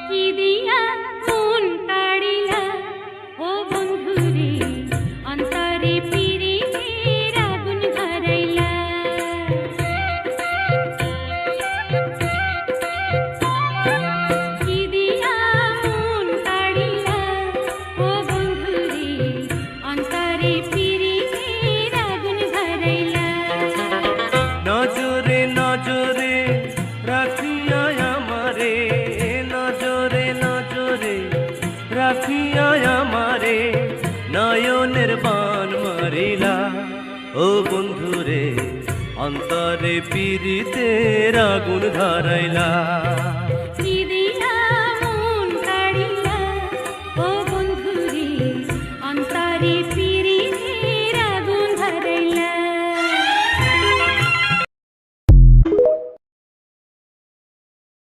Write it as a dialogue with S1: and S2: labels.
S1: কি দিয়া মন কাড়িলা ও বন্ধুরে, অন্তরে পিরিতের আগুন ধরাইলা। কি দিয়া মন কাড়িলা ও বন্ধুরে, অন্তরে পিরিতের আগুন ধরাইলা।
S2: নজরে নজরে রাখিয়া আমারে, নজরে নজরে রাখিয়া আমারে নয়নের বান মারিলা। ও বন্ধুরে, অন্তরে পিরিতের আগুন ধরাইলা।